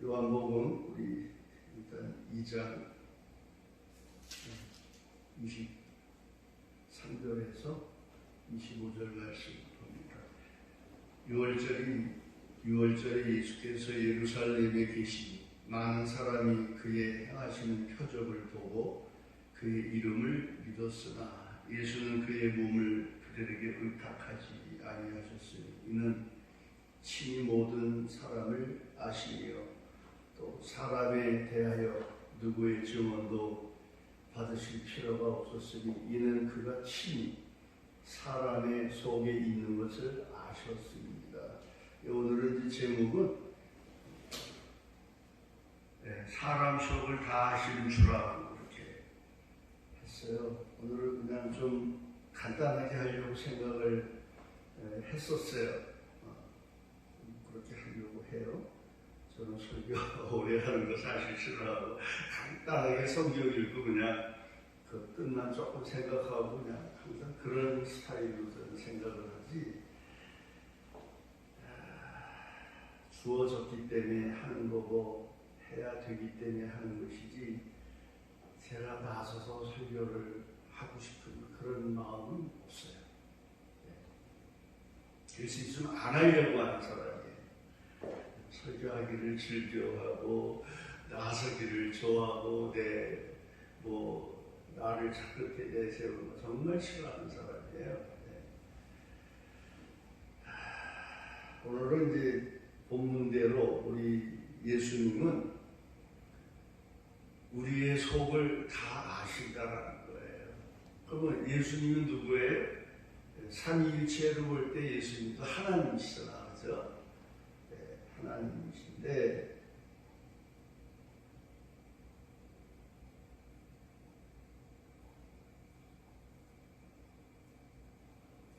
요한복음 우리 일단 2장 23절에서 25절 말씀 봅니다. 6월절에 예수께서 예루살렘에 계시니 많은 사람이 그의 행하시는 표적을 보고 그의 이름을 믿었으나 예수는 그의 몸을 그들에게 의탁하지 아니하셨으니 이는 친히 모든 사람을 아시며 또 사람에 대하여 누구의 증언도 받으실 필요가 없었으니 이는 그가 친히 사람의 속에 있는 것을 아셨습니다. 오늘은 제목은 사람 속을 다 아시는 주라고 이렇게 했어요. 오늘은 그냥 좀 간단하게 하려고 생각을 했었어요. 그렇게 하려고 해요. 저는 설교 오래 하는 거 사실 싫어하고 간단하게 성경 읽고 그냥 그 뜻만 조금 생각하고 그냥 항상 그런 스타일로 저는 생각을 하지. 주어졌기 때문에 하는 거고 해야 되기 때문에 하는 것이지 제가 나서서 설교를 하고 싶은 그런 마음은 없어요. 될 수 있으면 안 하려고 하는 사람이에요. 설교하기를 즐겨하고 나서기를 좋아하고 나를 그렇게 내세우는 거 정말 싫어하는 사람이에요. 오늘은 이제 본문대로 우리 예수님은 우리의 속을 다 아신다라는 거예요. 그러면 예수님은 누구예요? 삼위일체로 볼 때 예수님도 하나님이시잖아, 그죠? 하나님이신데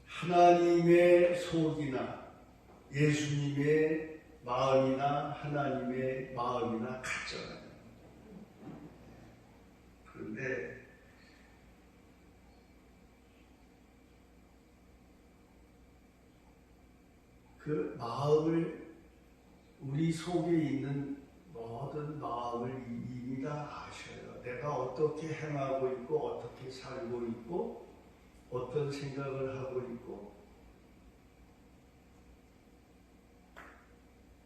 하나님의 속이나 예수님의 마음이나 하나님의 마음이나 같잖아요. 그런데 그 마음을 우리 속에 있는 모든 마음을 이미 다 아셔요. 내가 어떻게 행하고 있고 어떻게 살고 있고 어떤 생각을 하고 있고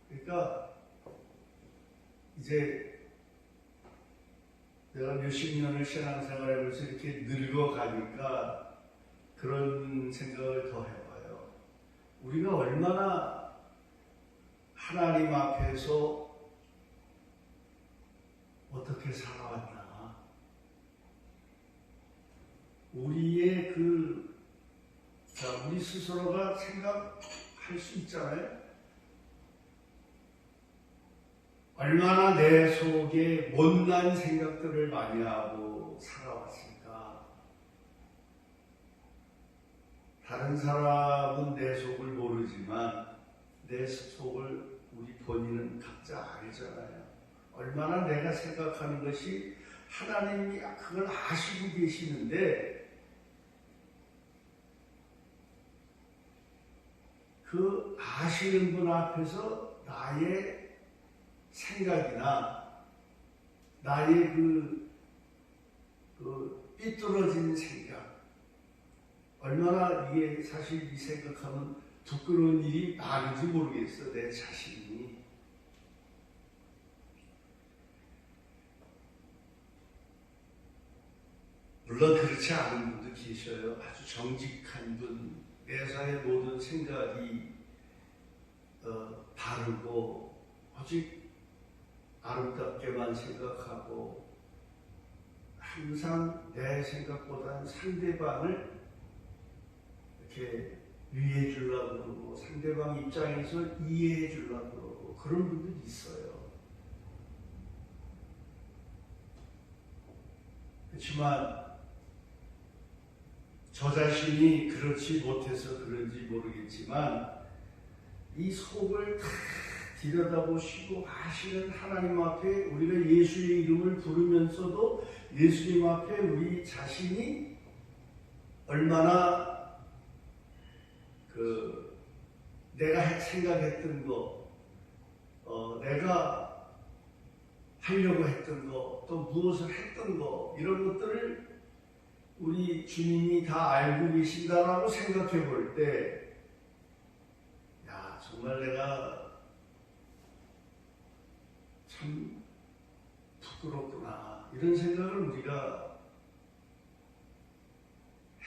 그러니까 이제 내가 몇십 년을 신앙생활하면서 이렇게 늙어가니까 그런 생각을 더 해봐요. 우리가 얼마나 하나님 앞에서 어떻게 살아왔나. 우리의 우리 스스로가 생각할 수 있잖아요. 얼마나 내 속에 못난 생각들을 많이 하고 살아왔을까. 다른 사람은 내 속을 모르지만 내 속을 우리 본인은 각자 알잖아요. 얼마나 내가 생각하는 것이 하나님이 그걸 아시고 계시는데 그 아시는 분 앞에서 나의 생각이나 나의 그 삐뚤어진 생각 얼마나 이게 사실 이 생각하면 부끄러운 일이 많은지 모르겠어. 내 자신이. 물론 그렇지 않은 분도 계셔요. 아주 정직한 분, 매사의 모든 생각이 바르고 오직 아름답게만 생각하고 항상 내 생각보다는 상대방을 이렇게 위해 주려고 그러고 상대방 입장에서 이해해 주려고 그러고 그런 분들이 있어요. 그렇지만 저 자신이 그렇지 못해서 그런지 모르겠지만 이 속을 다 들여다보시고 아시는 하나님 앞에 우리가 예수의 이름을 부르면서도 예수님 앞에 우리 자신이 얼마나 내가 생각했던 거, 내가 하려고 했던 거, 또 무엇을 했던 거, 이런 것들을 우리 주님이 다 알고 계신다라고 생각해 볼 때, 야, 정말 내가 참 부끄럽구나, 이런 생각을 우리가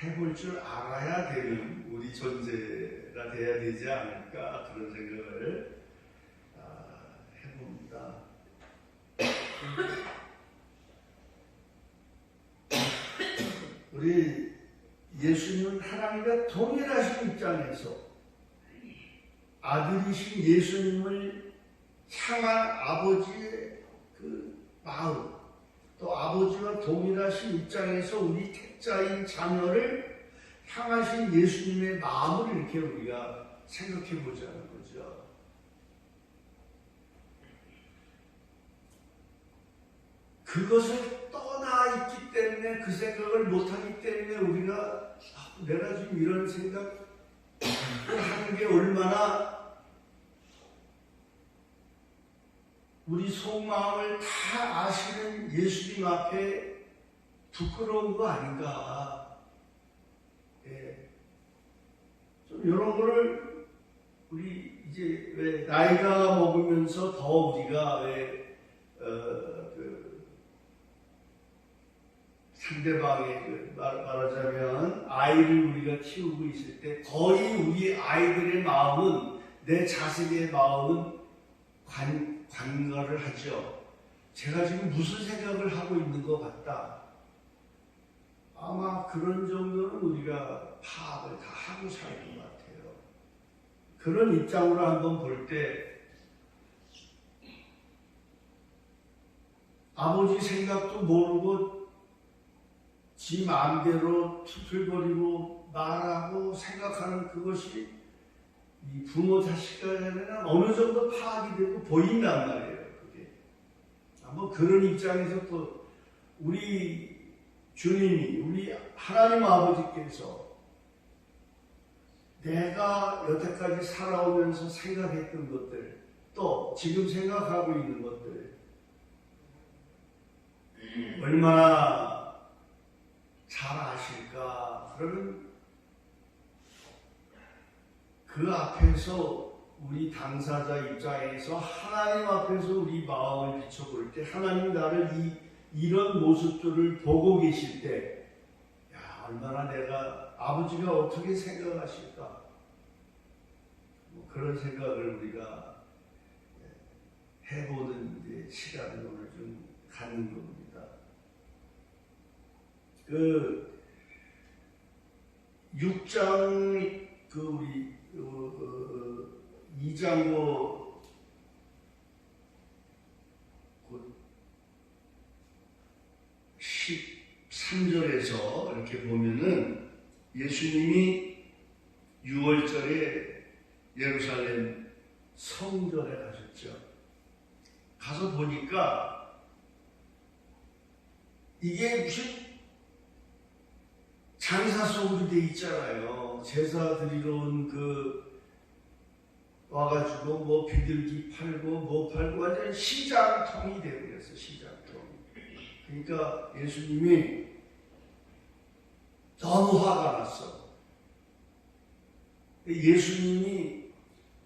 해볼 줄 알아야 되는 우리 존재가 돼야 되지 않을까, 그런 생각을 해봅니다. 우리 예수님은 하나님과 동일하신 입장에서 아들이신 예수님을 향한 아버지의 그 마음, 또 아버지와 동일하신 입장에서 우리 택자인 자녀를 향하신 예수님의 마음을 이렇게 우리가 생각해 보자는 거죠. 그것을 떠나 있기 때문에, 그 생각을 못하기 때문에 우리가 내가 지금 이런 생각을 하는 게 얼마나 우리 속마음을 다 아시는 예수님 앞에 부끄러운 거 아닌가. 예. 좀 이런 거를 우리 이제 왜 나이가 먹으면서 더 우리가 왜 상대방의 말하자면 아이를 우리가 키우고 있을 때 거의 우리 아이들의 마음은, 내 자식의 마음은 관가를 하죠. 제가 지금 무슨 생각을 하고 있는 것 같다. 아마 그런 정도는 우리가 파악을 다 하고 사는 것 같아요. 그런 입장으로 한번 볼 때 아버지 생각도 모르고 지 마음대로 투틀거리고 말하고 생각하는 그것이 이 부모 자식 간에는 어느 정도 파악이 되고 보인단 말이에요. 그게 한번 그런 입장에서 또 우리 주님이, 우리 하나님 아버지께서 내가 여태까지 살아오면서 생각했던 것들, 또 지금 생각하고 있는 것들 얼마나 잘 아실까? 그러면 그 앞에서 우리 당사자 입장에서 하나님 앞에서 우리 마음을 비춰볼 때, 하나님 나를 이런 모습들을 보고 계실 때, 야, 얼마나 내가 아버지가 어떻게 생각하실까? 뭐 그런 생각을 우리가 해보는 이제 시간을 오늘 좀 갖는 겁니다. 그 6장 우리 2장고 13절에서 이렇게 보면은 예수님이 6월절에 예루살렘 성전에 가셨죠. 가서 보니까 이게 무슨 장사 속으로 돼 있잖아요. 제사 드리러 온 와가지고 뭐 비둘기 팔고 뭐 팔고 완전 시장통이 되어버렸어. 시장통. 그러니까 예수님이 너무 화가 났어. 예수님이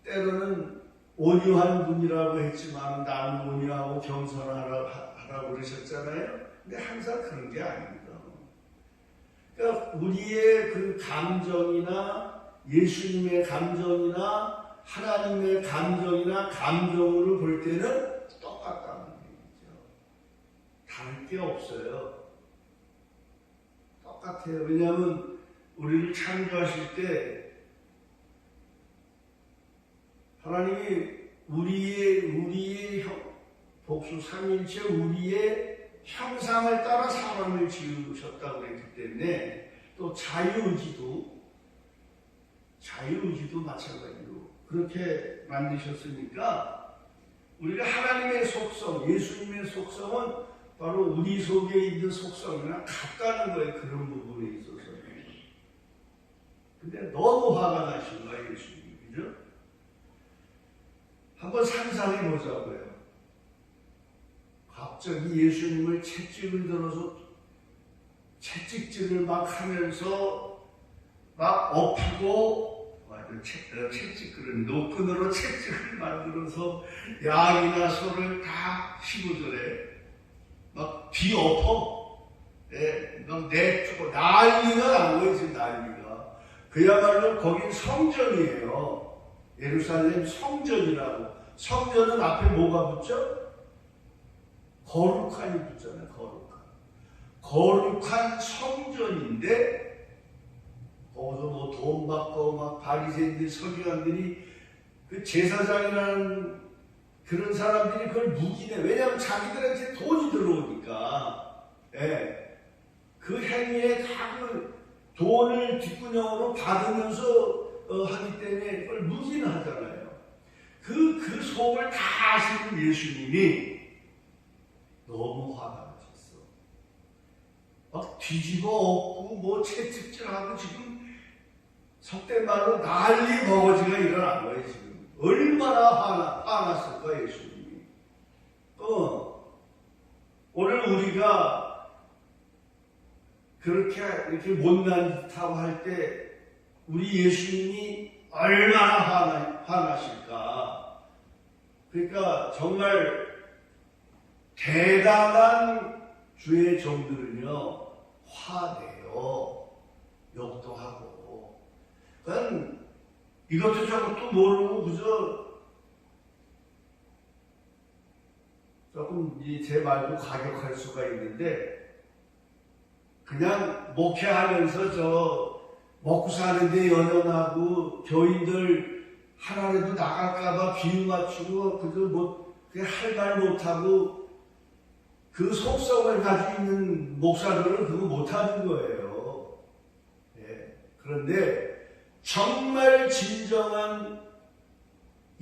때로는 온유한 분이라고 했지만 나는 온유하고 겸손하라고 그러셨잖아요. 근데 항상 그런 게 아닙니다. 그러니까 우리의 그 감정이나 예수님의 감정이나 하나님의 감정이나 감정으로 볼 때는 똑같다는 얘기죠. 다를 게 없어요. 똑같아요. 왜냐하면 우리를 창조하실 때 하나님이 우리의 복수 삼일체 우리의 형상을 따라 사람을 지으셨다고 했기 때문에 또 자유의지도 마찬가지로 그렇게 만드셨으니까 우리가 하나님의 속성, 예수님의 속성은 바로 우리 속에 있는 속성이랑 같다는 거예요. 그런 부분에 있어서는. 근데 너무 화가 나신 거예요, 예수님이. 그죠? 한번 상상해 보자고요. 갑자기 예수님을 채찍을 들어서 채찍질을 막 하면서 막 엎고 채찍그릇 노끈으로 채찍을 만들어서 양이나 소를 다 15절에 막 뒤엎어 막 내쫓고 난리가 난 거예요. 지금 난리가. 그야말로 거긴 성전이에요. 예루살렘 성전이라고. 성전은 앞에 뭐가 붙죠? 거룩한이 붙잖아요. 거룩한 성전인데 거기서 뭐 돈 받고 막 바리새인들 서기관들이 그 제사장이라는 그런 사람들이 그걸 묵이네. 왜냐하면 자기들한테 돈이 들어오니까. 예. 그 행위에 다 그 돈을 뒷구녕으로 받으면서 하기 때문에 그걸 묵이나 하잖아요. 그 속을 다 아시는 예수님이 너무 화가 나셨어. 막 뒤집어 엎고 뭐 채찍질하고 지금 속된 말로 난리 버거지가 일어난 거예요. 지금 얼마나 화났을까 예수님이. 오늘 우리가 그렇게 이렇게 못난 짓하고 할 때 우리 예수님이 얼마나 화나실까. 그러니까 정말 대단한 주의 종들은요 화내요. 욕도 하고. 그러니까 이것도 저것도 모르고 그저 조금 제 말도 가격할 수가 있는데 그냥 목회하면서 저 먹고 사는데 연연하고 교인들 하나라도 나갈까봐 비유 맞추고 그저 뭐 그냥 할 말 못하고 그 속성을 가지고 있는 목사들은 그거 못하는 거예요. 예. 그런데 정말 진정한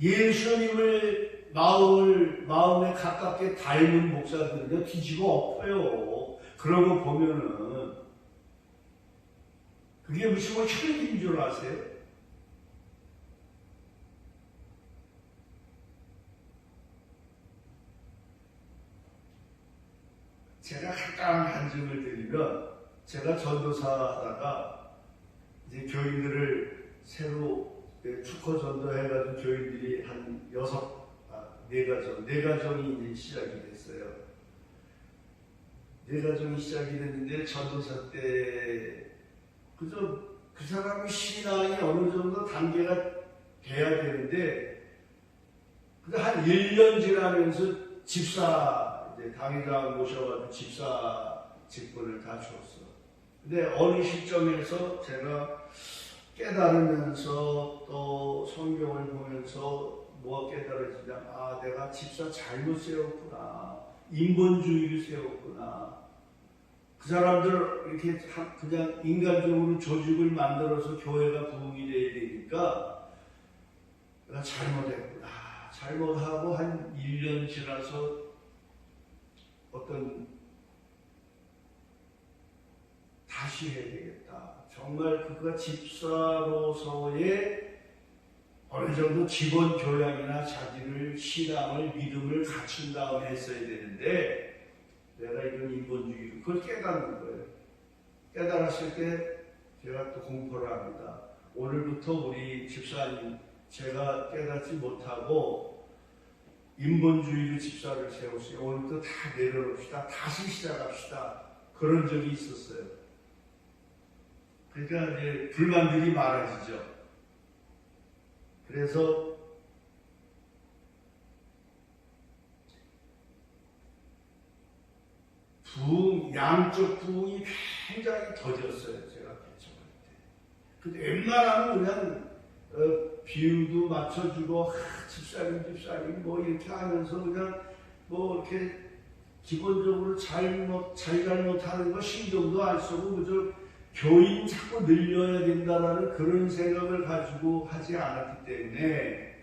예수님을 마음에 가깝게 닮은 목사들은요 뒤집어 엎어요. 그러고 보면은 그게 무슨 뭐 혈기인 줄 아세요? 제가 간단한 간증을 드리면 제가 전도사 하다가 이제 교인들을 새로 축허 전도해가지고 교인들이 한 네 가정이 이제 시작이 됐어요. 네 가정이 시작이 됐는데 전도사 때 그저 그 사람의 신앙이 어느 정도 단계가 돼야 되는데 그저 한 1년 지나면서 집사 이제 당회장 모셔가지고 집사 직분을 다 줬어. 근데 어느 시점에서 제가 깨달으면서 또 성경을 보면서 뭐가 깨달아지냐, 내가 집사 잘못 세웠구나, 인본주의를 세웠구나. 그 사람들 이렇게 그냥 인간적으로 조직을 만들어서 교회가 부흥이 돼야 되니까 내가 잘못했구나. 잘못하고 한 1년 지나서 다시 해야 되겠다. 정말 그가 집사로서의 어느 정도 기본 교양이나 자기를 신앙을 믿음을 갖춘 다음에 했어야 되는데 내가 이런 인본주의를 그걸 깨닫는 거예요. 깨달았을 때 제가 또 공포를 합니다. 오늘부터 우리 집사님 제가 깨닫지 못하고 인본주의로 집사를 세웠어요. 오늘부터 다 내려놓읍시다. 다시 시작합시다. 그런 적이 있었어요. 그러니까 이제 불만들이 많아지죠. 그래서 양쪽 부흥이 굉장히 더뎠어요. 제가 개척할 때. 근데 웬만하면 그냥 비유도 맞춰주고 집사님 뭐 이렇게 하면서 그냥 뭐 이렇게 기본적으로 잘못하는 거 신경도 안 쓰고 그저 교인 자꾸 늘려야 된다라는 그런 생각을 가지고 하지 않았기 때문에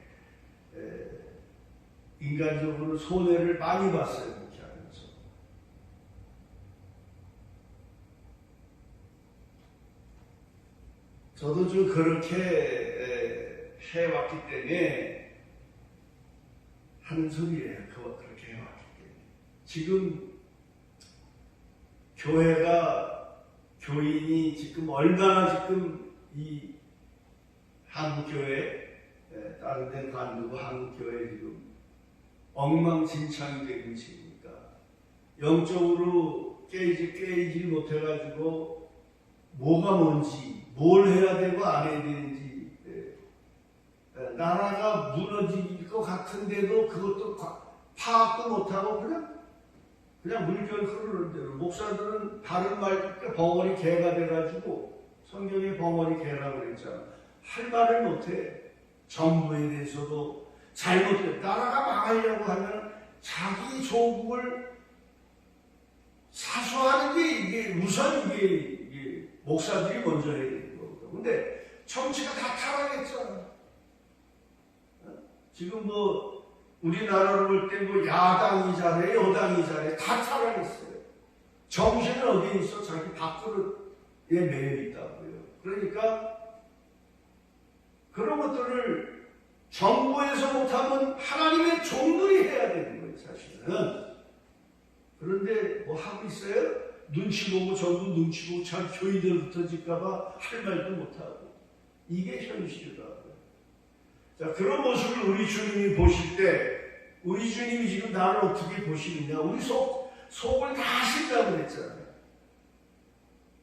인간적으로 손해를 많이 봤어요. 그렇게 하면서. 저도 좀 그렇게 해왔기 때문에 하는 소리예요. 그렇게 해왔기 때문에. 지금 교인이 지금 얼마나 지금 이 한국교회, 다른 데는 관두고 한국교회 지금 엉망진창되고 있으니까 영적으로 깨이지 못해가지고 뭐가 뭔지, 뭘 해야 되고 안 해야 되는지, 나라가 무너질 것 같은데도 그것도 파악도 못하고 그냥 물결 흐르는 대로 목사들은 다른 말 벙어리 개가 돼가지고 성경에 벙어리 개라고 그랬잖아. 할 말을 못해. 정부에 대해서도 잘못해. 나라가 망하려고 하면 자기 조국을 사수하는 게 이게 우선 이게 목사들이 먼저 해야 되는 거거든. 근데 정치가 다 타락했잖아. 지금 뭐 우리나라를 볼 때 뭐 야당이 잘해, 여당이 잘해, 다 타락했어요. 정신은 어디에 있어? 자기 밥그릇에 매여 있다고요. 그러니까 그런 것들을 정부에서 못하면 하나님의 종들이 해야 되는 거예요, 사실은. 그런데 뭐 하고 있어요? 눈치 보고 전부 눈치 보고 참 교인들 흩어질까봐 할 말도 못하고. 이게 현실이더라고요. 자, 그런 모습을 우리 주님이 보실 때, 우리 주님이 지금 나를 어떻게 보시느냐? 우리 속을 다 아신다고 그랬잖아요.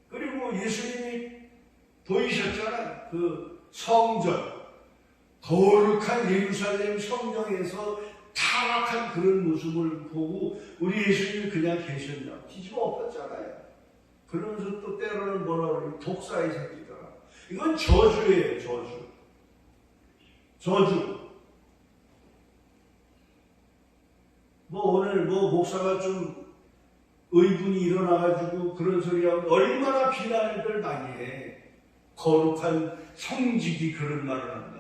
그리고 예수님이 보이셨잖아요. 그 성전, 거룩한 예루살렘 성령에서 타락한 그런 모습을 보고 우리 예수님이 그냥 계셨냐? 뒤집어 엎었잖아요. 그러면서 또 때로는 뭐라 그러면 독사의 새끼더라. 이건 저주예요, 저주. 뭐 오늘 뭐 목사가 좀 의분이 일어나가지고 그런 소리 하면 얼마나 비난을 많이 해. 거룩한 성직이 그런 말을 한다.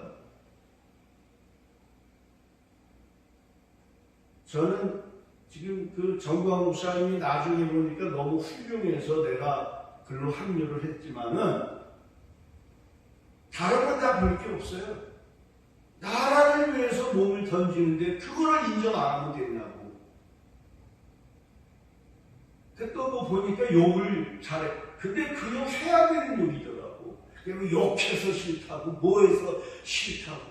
저는 지금 그 정광 목사님이 나중에 보니까 너무 훌륭해서 내가 글로 합류를 했지만은 다른 건 다 볼 게 없어요. 나라를 위해서 몸을 던지는데 그거를 인정 안 하면 되냐고. 또 뭐 보니까 욕을 잘해. 근데 그 욕 해야 되는 욕이더라고. 그리고 욕해서 싫다고, 뭐해서 싫다고.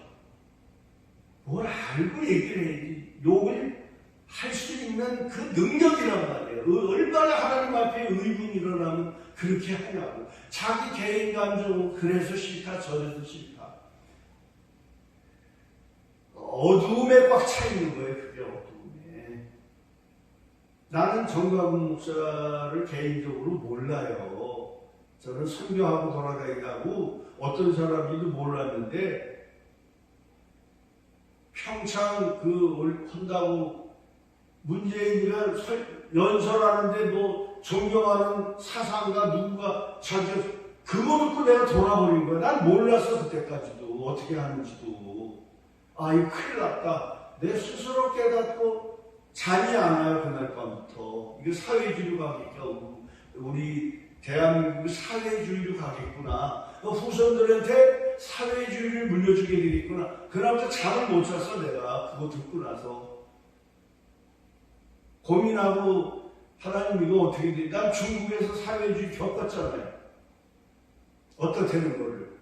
뭘 알고 얘기를 해야지. 욕을 할 수 있는 그 능력이란 말이에요. 얼마나 하나님 앞에 의문이 일어나면 그렇게 하냐고. 자기 개인 감정은 그래서 싫다, 저래서 싫다. 어두움에 꽉 차 있는 거예요. 그게 어두움에. 나는 정광훈 목사를 개인적으로 몰라요. 저는 선교하고 돌아다니다고 어떤 사람인지도 몰랐는데 평창 한다고 문재인이가 연설하는데 뭐 존경하는 사상가 누군가 자기 그거 듣고 내가 돌아버린 거야. 난 몰랐어 그때까지도 어떻게 하는지도. 아 이거 큰일 났다. 내 스스로 깨닫고 잠이 안 와요 그날 밤부터. 이거 사회주의로 가겠다. 우리 대한민국 사회주의로 가겠구나. 후손들한테 사회주의를 물려주게 되겠구나. 그날부터 잠을 못 잤어 내가 그거 듣고 나서. 고민하고 하나님 이거 어떻게 돼? 난 중국에서 사회주의 겪었잖아요. 어떻게 되는 거를.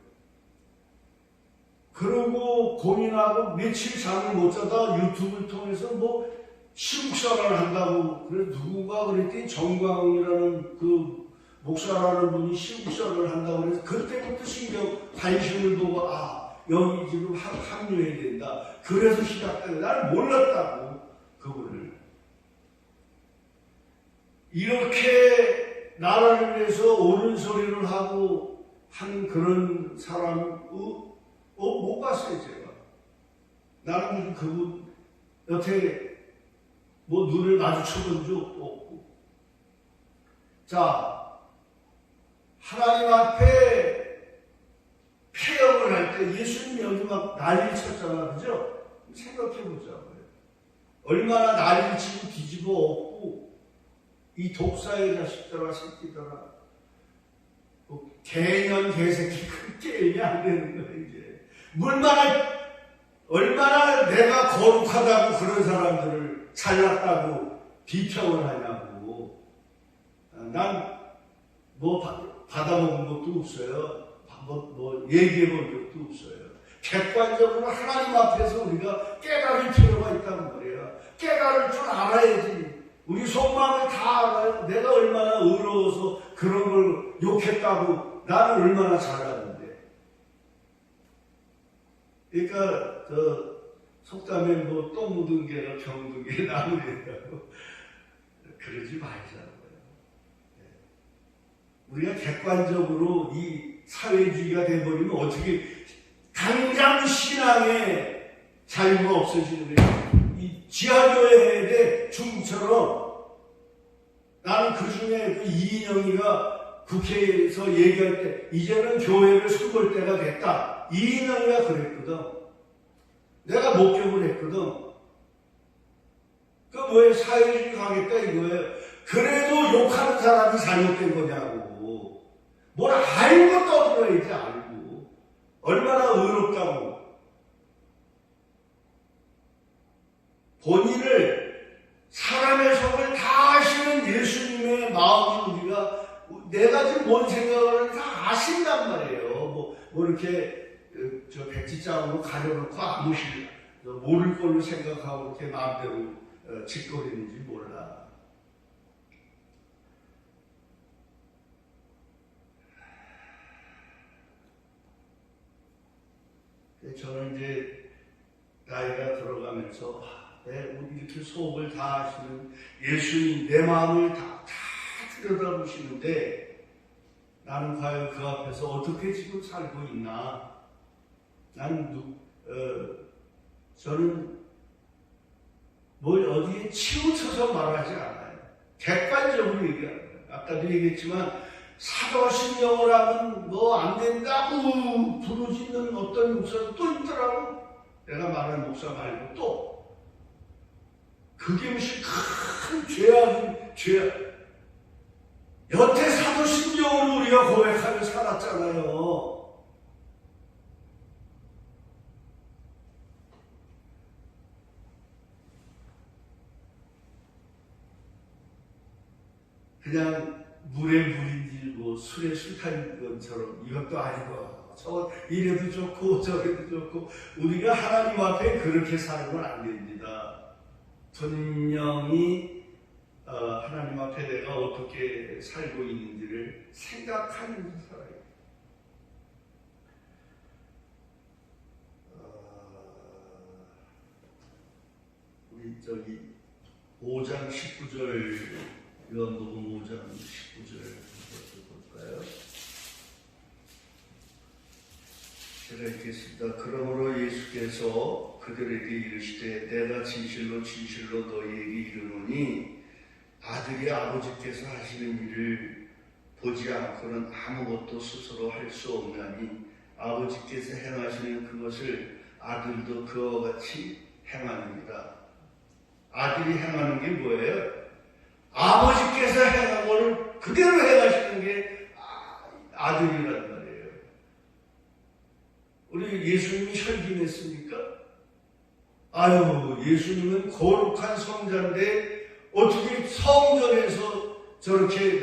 그러고 고민하고 며칠 잠을 못 자다 유튜브를 통해서 뭐 시국사를 한다고. 그래서 누군가 그랬더니 정광이라는 그 목사라는 분이 시국사를 한다고 그래서 그때부터 관심을 보고 여기 지금 합류해야 된다. 그래서 시작된 거야. 나는 몰랐다고 그거를. 이렇게 나라를 위해서 옳은 소리를 하고 한 그런 사람 못 봤어요 제가. 나는 무슨 그분 여태 뭐 눈을 마주쳐본 적 없고. 자, 하나님 앞에 폐역을 할 때 예수님이 여기 막 난리를 쳤잖아, 그죠? 생각해보자고요. 얼마나 난리를 치고 뒤집어 엎고 이 독사의 자식들아 새끼들아 개년 개새끼 그 게임이 안 되는 거예요 이제. 얼마나 내가 거룩하다고 그런 사람들을 잘났다고 비평을 하냐고. 난 뭐 받아먹은 것도 없어요. 뭐 얘기해 본 적도 없어요. 객관적으로 하나님 앞에서 우리가 깨달을 필요가 있다는 거예요. 깨달을 줄 알아야지. 우리 속마음을 다 알아요. 내가 얼마나 의로워서 그런 걸 욕했다고 나는 얼마나 잘 아는데. 그러니까 속담에 뭐 똥 묻은 개가 병 묻은 개 나무랬다고 그러지 말자고요. 우리가 객관적으로 이 사회주의가 돼버리면 어떻게 당장 신앙의 자유가 없어지는 거예요. 이 지하교회 중처럼 나는 그 중에 그 이인영이가 국회에서 얘기할 때 이제는 교회를 숨을 때가 됐다. 이인영이가 그랬거든. 내가 목격을 했거든. 그 뭐에 사회주의 가겠다 이거예요. 그래도 욕하는 사람이 잘못된 거냐고. 뭘 알고 떠들어야지 알고. 얼마나 의롭다고. 본인을 사람의 속을 다 아시는 예수님의 마음이 우리가 내가 지금 뭔 생각을 하는지 다 아신단 말이에요. 뭐 이렇게 저 백지장으로 가려놓고 아무 모를 걸로 생각하고 이렇게 마음대로 짓거리는지 몰라. 저는 이제 나이가 들어가면서 우리 이렇게 속을 다 아시는 예수님 내 마음을 다 들여다보시는데 나는 과연 그 앞에서 어떻게 지금 살고 있나? 저는 뭘 어디에 치우쳐서 말하지 않아요. 객관적으로 얘기하는 거예요. 아까도 얘기했지만 사도신경을 하면 뭐 안 된다고 부르짖는 어떤 목사도 또 있더라고. 내가 말하는 목사 말고 또 그게 무슨 큰 죄악. 여태 사도신경으로 우리가 고백하며 살았잖아요. 그냥 물에 물인질고 술에 술 타는 것처럼 이것도 아니고 저 이래도 좋고 저래도 좋고 우리가 하나님 앞에 그렇게 살면 안 됩니다. 분명히 하나님 앞에 내가 어떻게 살고 있는지를 생각하면서 살아야 돼요. 우리 5장 19절 요한복음 5장 19절 볼까요? 제가 읽겠습니다. 그러므로 예수께서 그들에게 이르시되 내가 진실로 너희에게 이르노니 아들이 아버지께서 하시는 일을 보지 않고는 아무것도 스스로 할 수 없나니 아버지께서 행하시는 그것을 아들도 그와 같이 행하느니라. 아들이 행하는 게 뭐예요? 아버지께서 행한 것을 그대로 행하시는 게 아들이란 말이에요. 우리 예수님이 혈기냈습니까? 예수님은 거룩한 성자인데 어떻게 성전에서 저렇게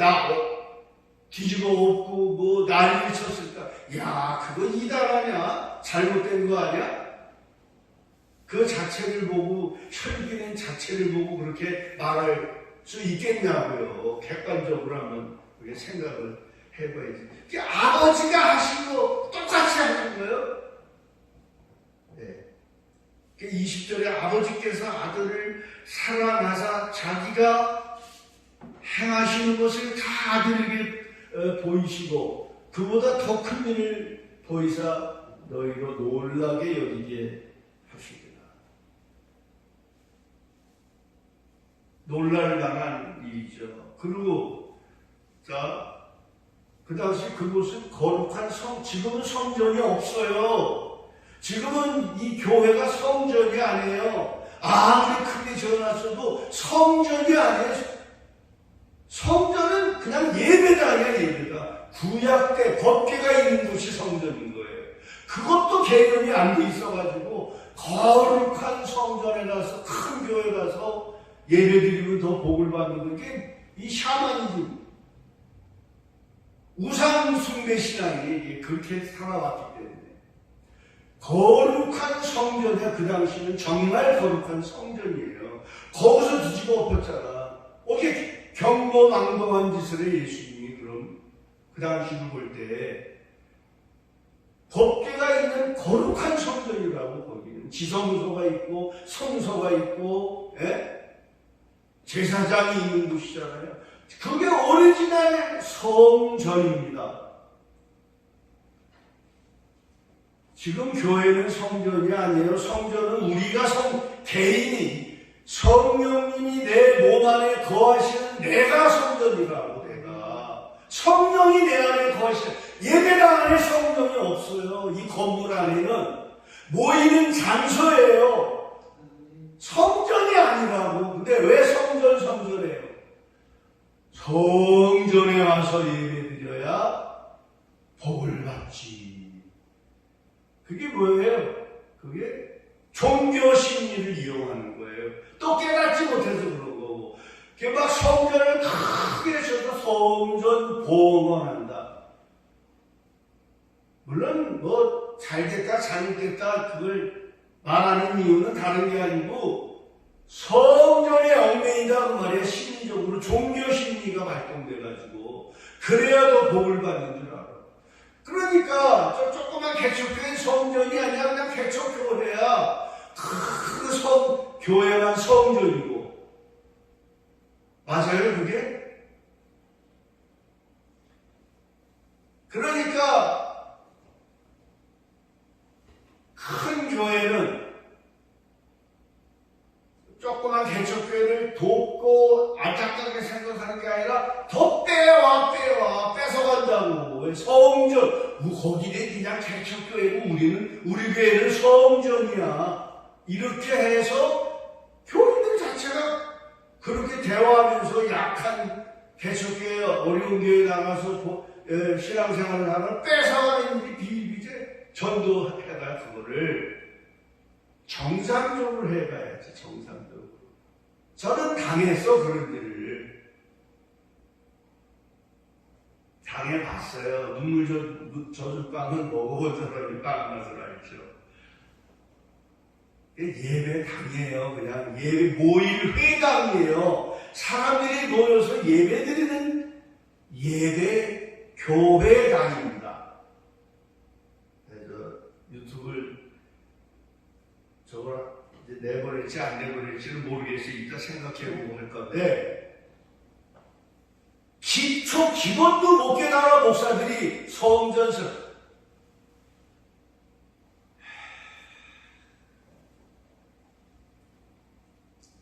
뒤집어 엎고 뭐 난리를 쳤을까? 야, 그거 이단하냐? 잘못된 거 아니야? 그 자체를 보고 혈기낸 자체를 보고 그렇게 말할 수 있겠냐고요. 객관적으로 한번 우리가 생각을 해봐야지. 아버지가 하신 거 똑같이 하는 거예요. 네. 20절에 아버지께서 아들을 사랑하사 자기가 행하시는 것을 다 아들에게 보이시고 그보다 더 큰 일을 보이사 너희로 놀라게 여기게 하시리라. 놀랄 만한 일이죠. 그리고 그 당시 그곳은 거룩한 지금은 성전이 없어요. 지금은 이 교회가 성전이 아니에요. 아무리 크게 지어놨어도 성전이 아니에요. 성전은 그냥 예배가 아니야, 예배가. 구약 때 법궤가 있는 곳이 성전인 거예요. 그것도 개념이 안 돼 있어가지고 거룩한 성전에 가서 큰 교회 가서 예배드리면 더 복을 받는 게 이 샤머니즘, 우상 숭배 신앙이 그렇게 살아왔기 때문에 거룩한 성전에, 그 당시는 정말 거룩한 성전이에요. 거기서 뒤집어 엎었잖아. 어떻게 경거망동한 짓을 해 예수님이. 그럼 그 당시를 볼 때 법궤가 있는 거룩한 성전이라고. 거기는 지성소가 있고 성소가 있고, 예? 제사장이 있는 곳이잖아요. 그게 오리지널 성전입니다. 지금 교회는 성전이 아니에요. 성전은 우리가 개인이, 성령님이 내 몸 안에 거하시는 내가 성전이라고. 내가 성령이 내 안에 거하시는, 예배당 안에 성령이 없어요. 이 건물 안에는 모이는 장소예요. 성전이 아니라고. 근데 왜 성전해요? 성전에 와서 예배드려야 복을 받지. 그게 뭐예요? 그게 종교 심리를 이용하는 거예요. 또 깨닫지 못해서 그런 거고. 그게 막 성전을 크게 쳐서 성전 봉헌한다. 물론 뭐 잘됐다 잘못됐다 그걸 말하는 이유는 다른 게 아니고 성전에 얽매인다 그 말이야. 심리적으로 종교 심리가 발동돼가지고 그래야 더 복을 받는 줄 알아. 그러니까 저 조그만 개척교회 성전이 아니라 그냥 개척교회야. 그 교회만 성전이고. 맞아요 그게? 그러니까 큰 교회는 조그만 개척교회를 돕고 안타깝게 생각하는 게 아니라 더 뺏어간다고. 성전, 거기는 그냥 개척교회고 우리 교회는 성전이야. 이렇게 해서 교인들 자체가 그렇게 대화하면서 약한 개척교회, 어려운 교회 나가서 신앙생활을 하는 뺏어가는 일이 비일비재. 전도해가 그거를 정상적으로 해가야지. 정상적으로. 저는 당했어. 그런 일을 당해봤어요. 눈물 젖은 빵은 먹어본 사람이 빵 맛을 알죠. 예배 당해요. 그냥 예배 모일 회당이에요. 사람들이 모여서 예배 드리는 예배 교회당입니다. 유튜브를 저걸 이제 내보낼지 안 내보낼지는 모르겠어요. 이따 생각해보고 할 건데, 기본도 못 깨달아 목사들이 성전서.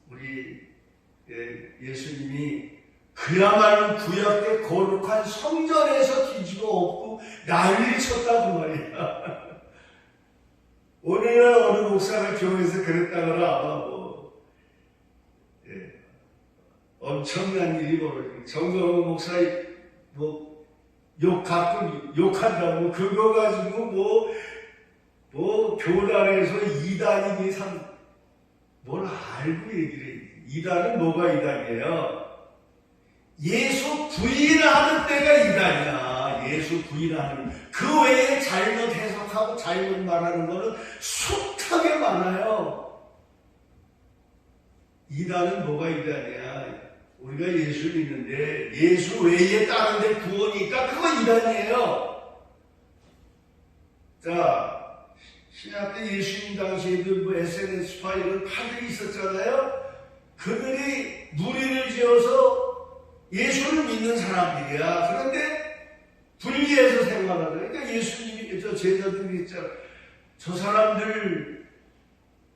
우리 예수님이 그야말로 구약 때 거룩한 성전에서 뒤집어 엎고 난리 쳤다고 말이야. 오늘날 어느 목사가 교회에서 그랬다거나 아마 엄청난 일이 벌어지고, 정성호 목사 가끔 욕한다고 그거 가지고 교단에서 이단이니 뭘 알고 얘기를 해. 이단은 뭐가 이단이에요? 예수 부인하는 때가 이단이야. 예수 부인하는. 그 외에 잘못 해석하고 잘못 말하는 거는 숱하게 많아요. 이단은 뭐가 이단이야? 우리가 예수를 믿는데 예수 외에 다른 데 구원이 있다? 그거 이단이에요. 자, 신약 때 예수님 당시에도 SNS파 이런 파들이 있었잖아요. 그들이 무리를 지어서 예수를 믿는 사람들이야. 그런데 분리해서 생활하다. 그러니까 예수님이 저 제자들이 있잖아. 저 사람들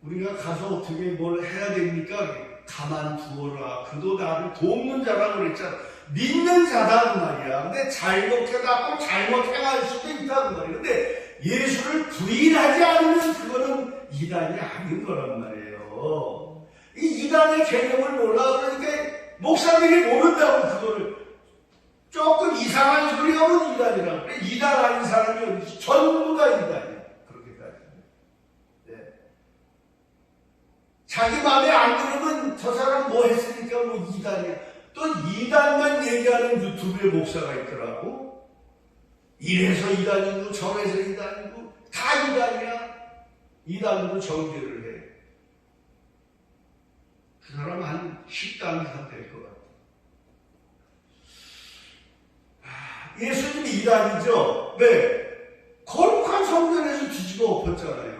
우리가 가서 어떻게 뭘 해야 됩니까? 가만두어라. 그도 나를 돕는 자라고 그랬잖아. 믿는 자다 그 말이야. 근데 잘못해갖고 잘못 행할 수도 있다 그 말이야. 근데 예수를 부인하지 않으면 그거는 이단이 아닌 거란 말이에요. 이 이단의 개념을 몰라. 그러니까 목사들이 모른다고 그거를. 조금 이상한 소리 하면 이단이라고 그래. 이단 아닌 사람이 어디지? 전부 다 이단이야. 그렇게까지. 네. 자기 마음에 안 들으면 저 사람 뭐 했으니까 뭐 이단이야. 또 이단만 얘기하는 유튜브에 목사가 있더라고. 이래서 이단이고 저래서 이단이고 다 이단이야. 이단으로 정죄를 해. 그 사람 한 10단 이상 될 것 같아. 예수님이 이단이죠? 왜? 거룩한 성전에서 뒤집어 엎었잖아요.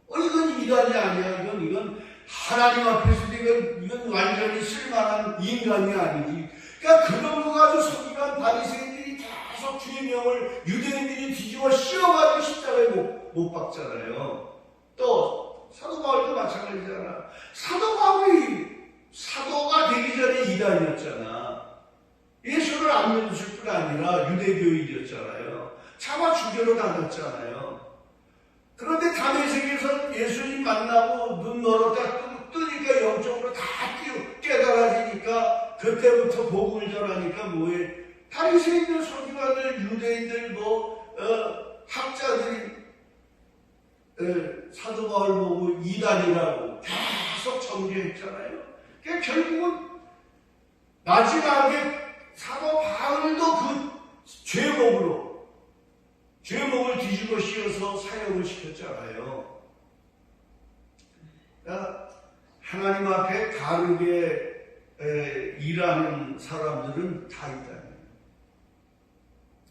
이건 이단이 아니야. 이건 하나님 앞에서도 이건 완전히 쓸만한 인간이 아니지. 그러니까 그런 거 가지고 서기관 바리새인들이 계속 주의 명을 유대인들이 뒤집어 씌워가지고 십자가에 못 박잖아요. 또 사도 바울도 마찬가지잖아. 사도 바울이 사도가 되기 전에 이단이었잖아. 예수를 안 믿을 뿐 아니라 유대교인이었잖아요. 잡아 죽여로 다녔잖아요. 그런데 다메섹에서 예수님 만나고 눈 멀었다 뜨니까 영적으로 다 깨달아지니까 그때부터 복음을 전하니까 뭐해? 바리새인들, 서기관들, 유대인들, 학자들이 사도 바울 보고 이단이라고 계속 정죄했잖아요. 그러니까 결국은 마지막에 사도 바울도 그 죄목을 뒤집어 씌워서 사형을 시켰잖아요. 그러니까 하나님 앞에 다르게 일하는 사람들은 다 이단이에요.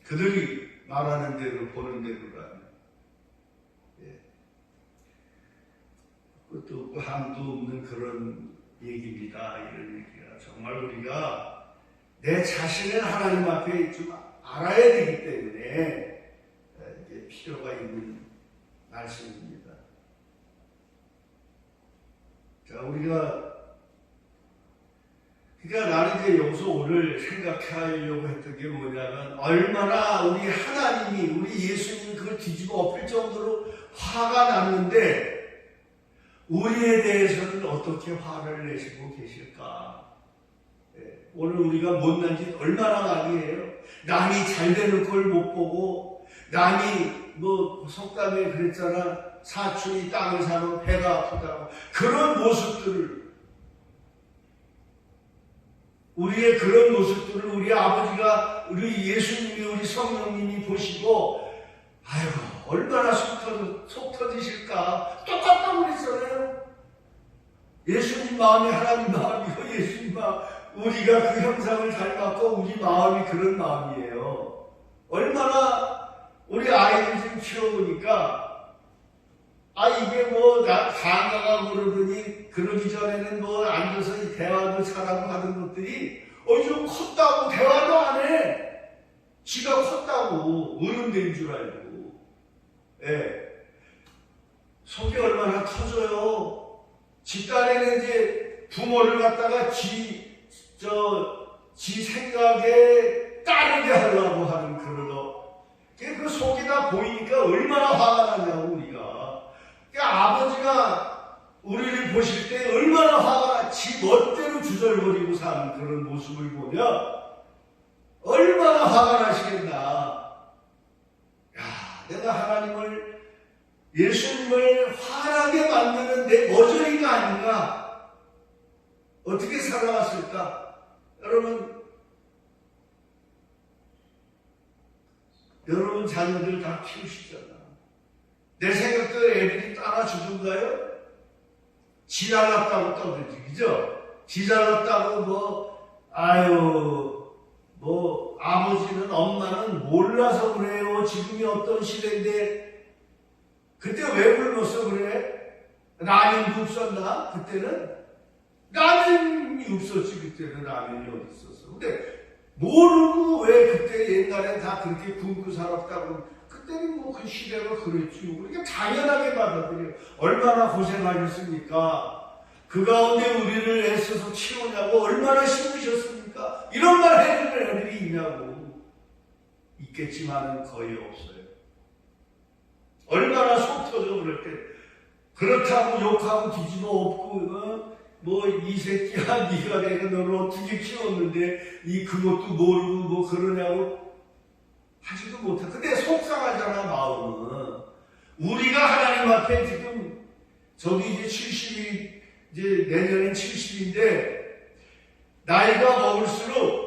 그들이 말하는 대로 보는 대로라면 끝도 없고 한도 없는 그런 얘기입니다. 이런 얘기가 정말 우리가 내 자신을 하나님 앞에 좀 알아야 되기 때문에 이게 필요가 있는 말씀입니다. 자, 그러니까 나는 이제 여기서 오늘 생각하려고 했던 게 뭐냐면 얼마나 우리 하나님이 우리 예수님이 그걸 뒤집어 엎을 정도로 화가 났는데 우리에 대해서는 어떻게 화를 내시고 계실까? 오늘 우리가 못난 짓 얼마나 많이 해요. 남이 잘 되는 걸 못 보고 남이 속담에 그랬잖아. 사촌이 땅을 사면 배가 아프다고. 그런 모습들을 우리의 그런 모습들을 우리 아버지가 우리 예수님이 우리 성령님이 보시고 아이고 얼마나 속 터지실까. 똑같다고 그랬잖아요. 예수님 마음이 하나님 마음이고 예수님 마음 우리가 그 형상을 닮았고 우리 마음이 그런 마음이에요. 얼마나 우리 아이들 좀 키워보니까 이게 강가가 그러더니 그러기 전에는 앉아서 대화도 잘하고 하는 것들이 좀 컸다고 대화도 안 해. 지가 컸다고 어른된 줄 알고. 속이 얼마나 터져요. 집단에는 이제 부모를 갖다가 지 생각에 따르게 하려고 하는 그 속이 다 보이니까 얼마나 화가 나냐고 우리가. 그러니까 아버지가 우리를 보실 때 얼마나 화가 나. 지 멋대로 주절거리고 사는 그런 모습을 보면 얼마나 화가 나시겠나. 내가 예수님을 화나게 만드는 내 머저리가 아닌가. 어떻게 살아왔을까? 여러분 자녀들 다 키우시잖아. 내 생각대로 애들이 따라주던가요? 지 잘났다고 떠들지, 그죠? 지 잘났다고 아버지는 엄마는 몰라서 그래요. 지금이 어떤 시대인데 그때 왜 불렀어 그래? 라면도 없었나? 그때는? 라면이 없었지. 그때는 라면이 어디 있었어. 근데 모르고 왜 그때 옛날엔 다 그렇게 굶고 살았다고. 그때는 그 시대가 그랬지. 그러니까 당연하게 받아들여. 얼마나 고생하셨습니까? 그 가운데 우리를 애써서 키우냐고 얼마나 심으셨습니까? 이런 말 해주는 애들이 있냐고. 있겠지만은 거의 없어요. 얼마나 속 터져 그럴 때. 그렇다고 욕하고 뒤집어 엎고 이 새끼야 네가 내가 너를 어떻게 키웠는데 그것도 모르고 그러냐고 하지도 못해. 근데 속상하잖아 마음은. 우리가 하나님 앞에 지금 저도 이제 70이 이제 내년엔 70인데 나이가 먹을수록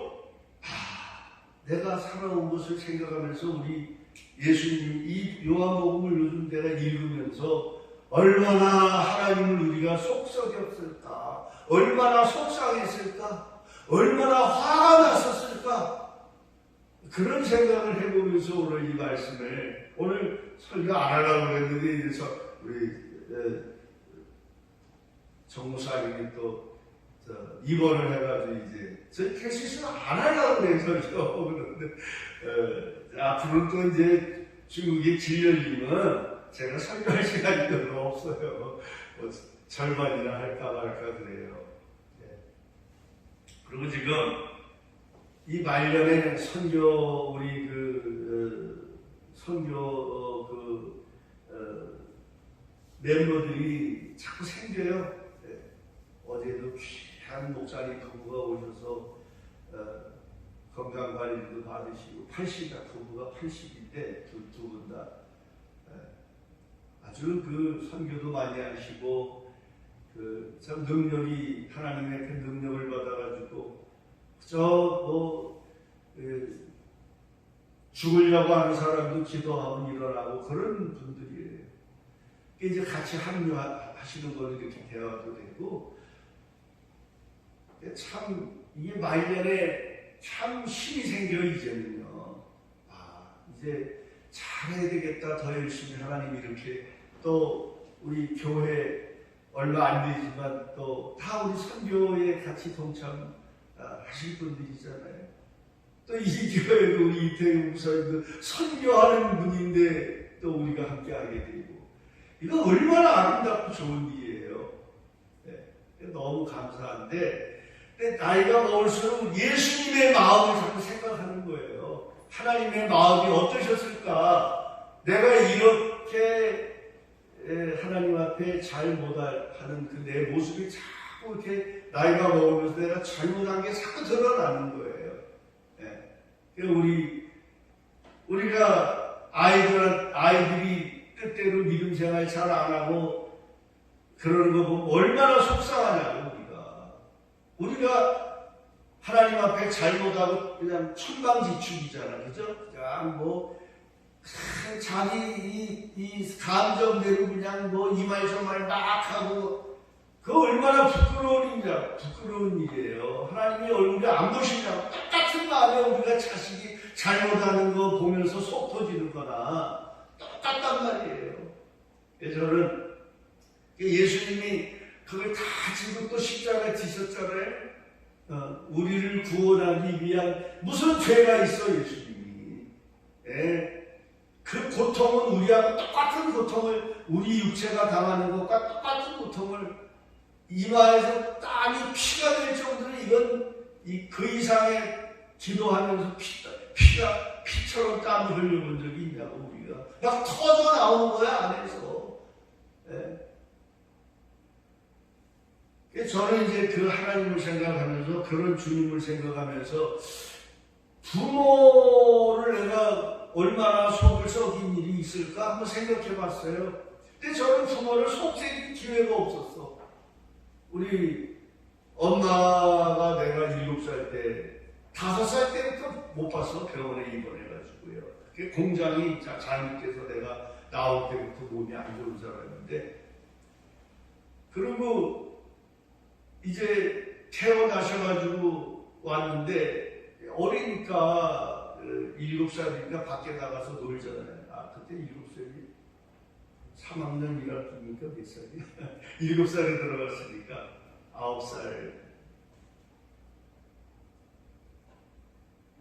내가 살아온 것을 생각하면서 우리 예수님 이 요한복음을 요즘 내가 읽으면서 얼마나 하나님을 우리가 속썩였을까, 얼마나 속상했을까, 얼마나 화가 났었을까, 그런 생각을 해보면서 오늘 이 말씀을 오늘 설교 안 하려고 했는데 그래서 우리 정무사님이 또 입원을 해가지고 이제 저희 캐시스는 안 하려고 해서요. 그런데 앞으로는 또 이제 중국의 진열님은 제가 설교할 시간이 별로 없어요. 절반이나 할까 말까 그래요. 그리고 지금 이 말년에 선교 우리 선교 멤버들이 자꾸 생겨요. 어제도 귀한 목사님 부부가 오셔서 건강관리도 받으시고 80이다 부부가 80인데 두 분 다 아주 선교도 많이 하시고 참 능력이 하나님의 그 능력을 받아가지고 죽으려고 하는 사람도 기도하면 일어나고 그런 분들이에요. 이제 같이 합류하시는 걸로 이렇게 대화도 되고 참 이게 말년에 참 힘이 생겨 이제는요. 이제 잘해야 되겠다. 더 열심히 하나님 이렇게 또 우리 교회 얼마 안 되지만 또 다 우리 선교에 같이 동참하실 분들이잖아요. 또 이 교회도 우리 이태용 목사님도 선교하는 분인데 또 우리가 함께 하게 되고 이거 얼마나 아름답고 좋은 일이에요. 너무 감사한데 근데 나이가 먹을수록 예수님의 마음을 자꾸 생각하는 거예요. 하나님의 마음이 어떠셨을까? 내가 이렇게 하나님 앞에 잘 못하는 그 내 모습이 자꾸 이렇게 나이가 먹으면서 내가 잘못한 게 자꾸 드러나는 거예요. 우리가 아이들이 뜻대로 믿음 생활 잘 안 하고 그러는 거 보면 얼마나 속상하냐고 우리가 하나님 앞에 잘못하고 그냥 천방지축이잖아, 그죠? 그냥 자기 이 감정대로 그냥 이 말 저 말 막 하고 그거 얼마나 부끄러운 일이에요. 하나님이 얼굴에 안 보시냐고 똑같은 마음에 우리가 자식이 잘못하는 거 보면서 속 터지는 거나 똑같단 말이에요. 저는 예수님이 그걸 다 지고 또 십자가에 지셨잖아요. 우리를 구원하기 위한 무슨 죄가 있어 예수님이. 그 고통은 우리하고 똑같은 고통을 우리 육체가 당하는 것과 똑같은 고통을 이마에서 땀이 피가 될 정도로 이건 그 이상의 기도하면서 피처럼 땀을 흘려본 적이 있냐고 우리가 막 터져 나오는 거야 안에서. 저는 이제 그 하나님을 생각하면서 그런 주님을 생각하면서 부모를 내가 얼마나 속을 썩인 일이 있을까 한번 생각해 봤어요. 근데 저는 부모를 속삭일 기회가 없었어. 우리 엄마가 내가 7살 때 5살 때부터 못 봤어. 병원에 입원해가지고요. 공장이 잘못돼서 내가 나올 때부터 몸이 안 좋은 사람인데 그리고 이제 태어나셔가지고 왔는데 어리니까 7살이니까 밖에 나가서 놀잖아요. 그때 7살이 3학년 1학기니까 몇 살이야? 7살에 들어갔으니까 9살.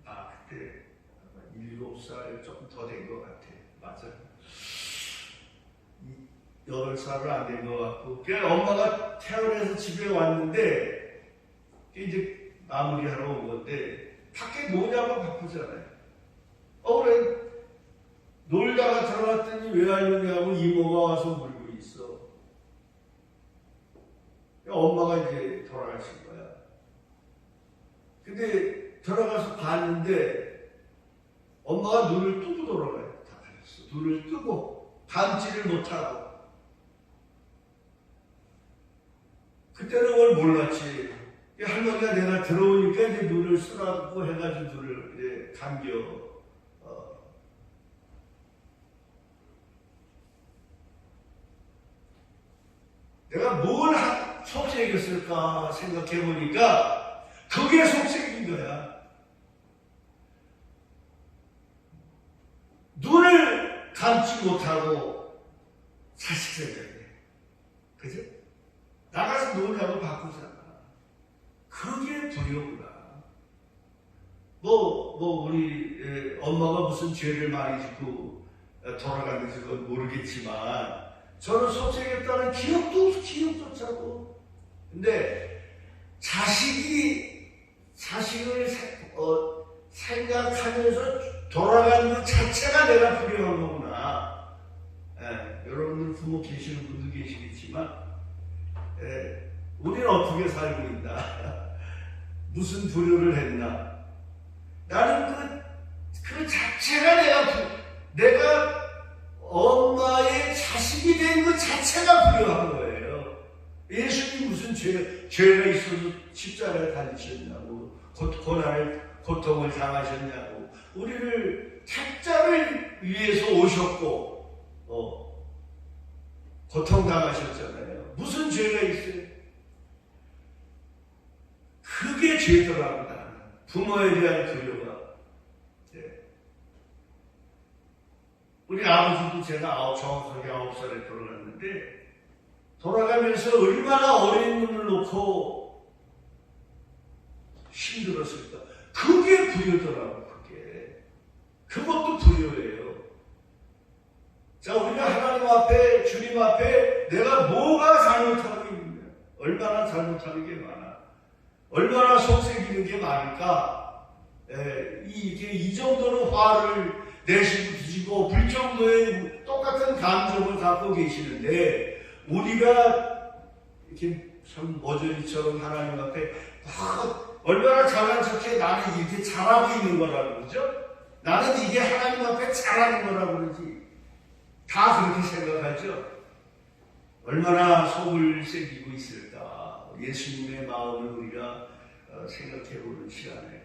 그때 7살 조금 더 된 것 같아. 맞아. 8살은 안 된 것 같고. 그냥 엄마가 태어나서 집에 왔는데 이제 마무리하러 온 건데 밖에 노냐고 바쁘잖아요. 그래 놀다가 들어갔더니 외할머니하고 이모가 와서 물고 있어. 엄마가 이제 돌아가신 거야. 근데 들어가서 봤는데 엄마가 눈을 뜨고 돌아가요. 다 가렸어. 눈을 뜨고 감지를 못하고. 그때는 그걸 몰랐지. 이 할머니가 내가 들어오니까 이제 눈을 쓰라고 해가지고 눈을 이제 감겨. 내가 뭘 속색이었을까 생각해 보니까 그게 속색인 거야. 눈을 감지 못하고 자식 생각해. 그죠? 나가서 노냐고 바꾸잖아. 그게 두려우구나. 우리 엄마가 무슨 죄를 많이 짓고 돌아갔는지 그건 모르겠지만 저는 속색했다는 기억조차도. 근데 자식을 생각하면서 돌아가는 것 자체가 내가 두려운 거구나. 여러분들 부모 계시는 분도 계시겠지만 우리는 어떻게 살고 있나? 무슨 불효를 했나? 나는 그 자체가 내가 엄마의 자식이 된 것 자체가 불효한 거예요. 예수님이 무슨 죄가 있어서 십자가에 달리셨냐고, 고통을 당하셨냐고, 우리를 택자를 위해서 오셨고, 고통당하셨잖아요. 무슨 죄가 있어요? 그게 죄더라고, 나는. 부모에 대한 두려움. 우리 아버지도 제가 정확하게 9살에 돌아갔는데, 돌아가면서 얼마나 어린 눈을 놓고 힘들었을까. 그게 불효더라고, 그게. 그것도 불효예요. 자, 우리가 하나님 앞에, 주님 앞에 내가 뭐가 잘못하고 있느냐. 얼마나 잘못하는 게 많아. 얼마나 속색이는 게 많을까. 이 정도로 화를 내시고 드시고 불 정도의 똑같은 감정을 갖고 계시는데, 우리가 이렇게 참 모조리처럼 하나님 앞에 얼마나 잘난 척해. 나는 이렇게 잘하고 있는 거라고 그러죠? 나는 이게 하나님 앞에 잘하는 거라고 그러지. 다 그렇게 생각하죠? 얼마나 속을 새기고 있을까. 예수님의 마음을 우리가 생각해보는 시간에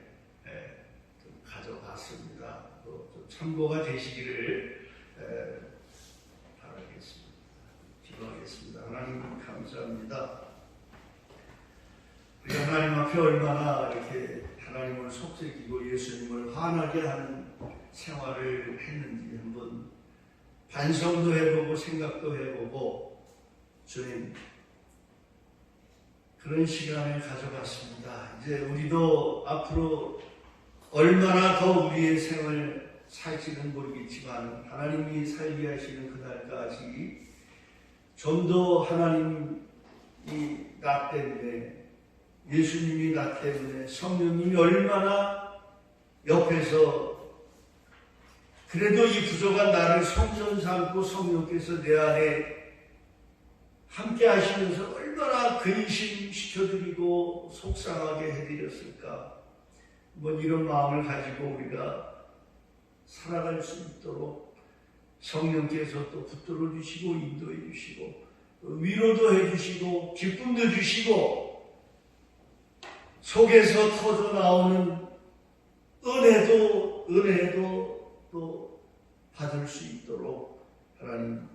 좀 가져봤습니다. 또 참고가 되시기를 바라겠습니다. 기도하겠습니다. 하나님 감사합니다. 우리 하나님 앞에 얼마나 이렇게 하나님을 속삭이고 예수님을 화나게 하는 생활을 했는지 한번 반성도 해보고 생각도 해보고, 주님 그런 시간을 가져봤습니다. 이제 우리도 앞으로 얼마나 더 우리의 생을 살지는 모르겠지만 하나님이 살게 하시는 그날까지 좀 더 하나님이 나 때문에, 예수님이 나 때문에, 성령님이 얼마나 옆에서 그래도 이 부족한 나를 성전 삼고 성령께서 내 안에 함께 하시면서 얼마나 근심시켜드리고 속상하게 해드렸을까. 이런 마음을 가지고 우리가 살아갈 수 있도록 성령께서 또 붙들어 주시고 인도해 주시고 위로도 해주시고 기쁨도 주시고 속에서 터져 나오는 은혜도 또 받을 수 있도록 하나님